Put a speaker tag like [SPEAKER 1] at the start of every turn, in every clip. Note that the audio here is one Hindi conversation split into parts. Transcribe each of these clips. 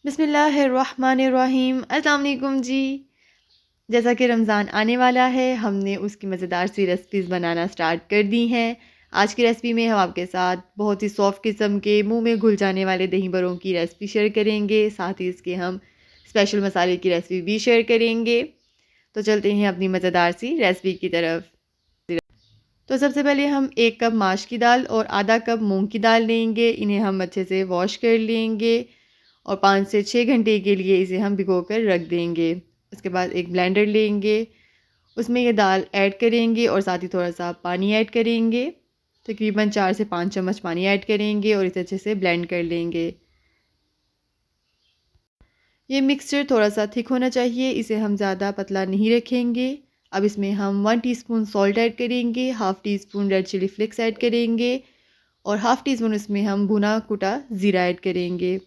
[SPEAKER 1] बिस्मिल्लाहिर्रहमानिर्रहीम। अस्सलाम वालेकुम जी। जैसा कि रमज़ान आने वाला है, हमने उसकी मज़ेदार सी रेसिपीज़ बनाना स्टार्ट कर दी हैं। आज की रेसिपी में हम आपके साथ बहुत ही सॉफ्ट किस्म के मुंह में घुल जाने वाले दही बड़ों की रेसिपी शेयर करेंगे। साथ ही इसके हम स्पेशल मसाले की रेसिपी भी शेयर करेंगे। तो चलते हैं अपनी मज़ेदार सी रेसिपी की तरफ। तो सबसे पहले हम 1 कप माश की दाल और आधा कप मूंग की दाल लेंगे। इन्हें हम अच्छे से वॉश कर लेंगे और 5 से 6 घंटे के लिए इसे हम भिगो कर रख देंगे। उसके बाद एक ब्लेंडर लेंगे, उसमें ये दाल ऐड करेंगे और साथ ही थोड़ा सा पानी ऐड करेंगे। तकरीबन 4 से 5 चम्मच पानी ऐड करेंगे और इसे अच्छे से ब्लेंड कर लेंगे। ये मिक्सचर थोड़ा सा थिक होना चाहिए, इसे हम ज़्यादा पतला नहीं रखेंगे। अब इसमें हम 1 टीस्पून सॉल्ट ऐड करेंगे, half teaspoon red chilli flakes add करेंगे और हाफ़ टी स्पून इसमें हम भुना कुटा ज़ीरा ऐड करेंगे।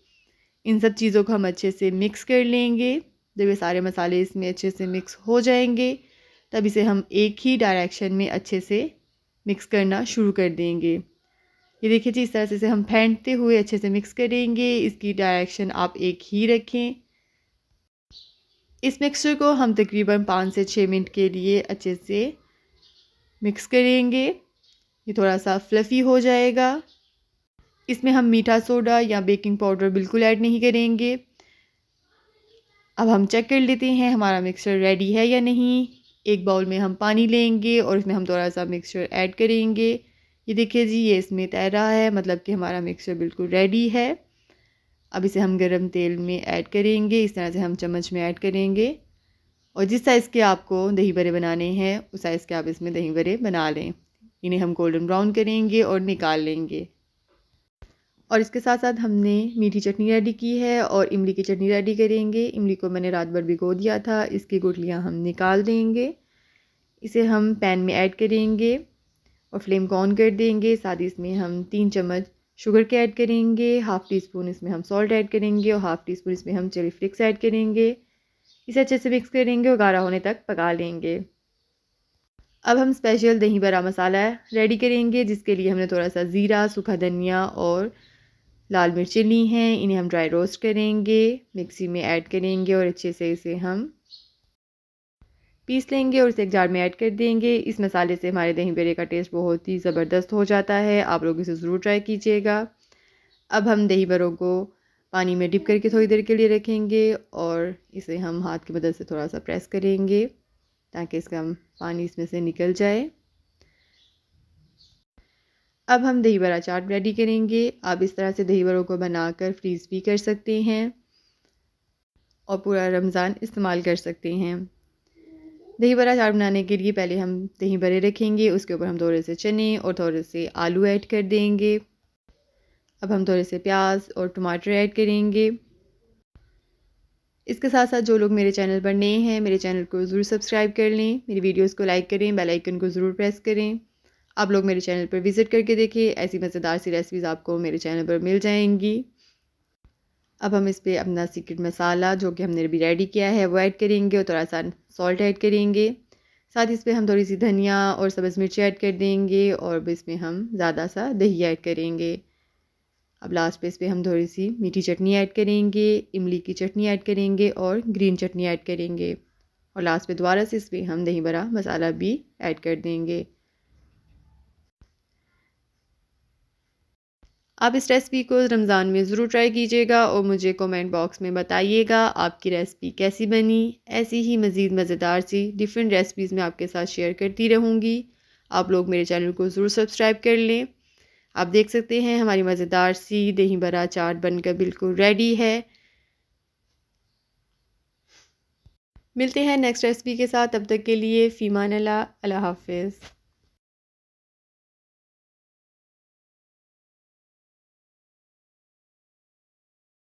[SPEAKER 1] इन सब चीज़ों को हम अच्छे से मिक्स कर लेंगे। जब ये सारे मसाले इसमें अच्छे से मिक्स हो जाएंगे, तब इसे हम एक ही डायरेक्शन में अच्छे से मिक्स करना शुरू कर देंगे। ये देखिए जी, इस तरह से इसे हम फेंटते हुए अच्छे से मिक्स करेंगे। इसकी डायरेक्शन आप एक ही रखें। इस मिक्सचर को हम तकरीबन 5 से 6 मिनट के लिए अच्छे से मिक्स करेंगे। ये थोड़ा सा फ्लफ़ी हो जाएगा। इसमें हम मीठा सोडा या बेकिंग पाउडर बिल्कुल ऐड नहीं करेंगे। अब हम चेक कर लेते हैं हमारा मिक्सचर रेडी है या नहीं। एक बाउल में हम पानी लेंगे और इसमें हम थोड़ा सा मिक्सचर ऐड करेंगे। ये देखिए जी, ये इसमें तैर रहा है, मतलब कि हमारा मिक्सचर बिल्कुल रेडी है। अब इसे हम गरम तेल में ऐड करेंगे। इस तरह से हम चम्मच में ऐड करेंगे और जिस साइज़ के आपको दही बड़े बनाने हैं उस साइज़ के आप इसमें दही बड़े बना लें। इन्हें हम गोल्डन ब्राउन करेंगे और निकाल लेंगे। और इसके साथ साथ हमने मीठी चटनी रेडी की है और इमली की चटनी रेडी करेंगे। इमली को मैंने रात भर भिगो दिया था, इसकी गुठलियाँ हम निकाल देंगे। इसे हम पैन में ऐड करेंगे और फ्लेम को ऑन कर देंगे। साथ ही इसमें हम 3 चम्मच शुगर के ऐड करेंगे, हाफ़ टी स्पून इसमें हम सॉल्ट ऐड करेंगे और हाफ़ टी स्पून इसमें हम चिली फ्लेक्स ऐड करेंगे। इसे अच्छे से मिक्स करेंगे और गाढ़ा होने तक पका लेंगे। अब हम स्पेशल दही बड़ा मसाला रेडी करेंगे, जिसके लिए हमने थोड़ा सा ज़ीरा, सूखा धनिया और लाल मिर्चें ली हैं। इन्हें हम ड्राई रोस्ट करेंगे, मिक्सी में ऐड करेंगे और अच्छे से इसे हम पीस लेंगे और इसे एक जार में ऐड कर देंगे। इस मसाले से हमारे दही बड़े का टेस्ट बहुत ही ज़बरदस्त हो जाता है। आप लोग इसे ज़रूर ट्राई कीजिएगा। अब हम दही बड़ों को पानी में डिप करके थोड़ी देर के लिए रखेंगे और इसे हम हाथ की मदद से थोड़ा सा प्रेस करेंगे ताकि इसका पानी इसमें से निकल जाए। अब हम दही बड़ा चाट रेडी करेंगे। आप इस तरह से दही बड़ों को बनाकर फ्रीज़ भी कर सकते हैं और पूरा रमज़ान इस्तेमाल कर सकते हैं। दही बड़ा चाट बनाने के लिए पहले हम दही बड़े रखेंगे, उसके ऊपर हम थोड़े से चने और थोड़े से आलू ऐड कर देंगे। अब हम थोड़े से प्याज और टमाटर ऐड करेंगे। इसके साथ साथ जो लोग मेरे चैनल पर नए हैं, मेरे चैनल को ज़रूर सब्सक्राइब कर लें, मेरी वीडियोस को लाइक करें, बेल आइकन को ज़रूर प्रेस करें। आप लोग मेरे चैनल पर विज़िट करके देखें, ऐसी मज़ेदार सी रेसिपीज़ आपको मेरे चैनल पर मिल जाएंगी। अब हम इस पर अपना सीक्रेट मसाला जो कि हमने अभी रेडी किया है वो ऐड करेंगे और थोड़ा सा सॉल्ट ऐड करेंगे। साथ ही इस पर हम थोड़ी सी धनिया और सब्ज़ मिर्ची ऐड कर देंगे और इसमें हम ज़्यादा सा दही ऐड करेंगे। अब लास्ट पे इस पर हम थोड़ी सी मीठी चटनी ऐड करेंगे, इमली की चटनी ऐड करेंगे और ग्रीन चटनी ऐड करेंगे और लास्ट पे दोबारा से इस पर हम दही बड़ा मसाला भी ऐड कर देंगे। आप इस रेसिपी को रमज़ान में ज़रूर ट्राई कीजिएगा और मुझे कमेंट बॉक्स में बताइएगा आपकी रेसिपी कैसी बनी। ऐसी ही मज़ीद मज़ेदार सी डिफरेंट रेसिपीज़ मैं आपके साथ शेयर करती रहूँगी। आप लोग मेरे चैनल को ज़रूर सब्सक्राइब कर लें। आप देख सकते हैं हमारी मज़ेदार सी दही बड़ा चाट बनकर बिल्कुल रेडी है। मिलते हैं नेक्स्ट रेसिपी के साथ, तब तक के लिए फ़ीमान अल्लाह, अल्लाह हाफ़िज़।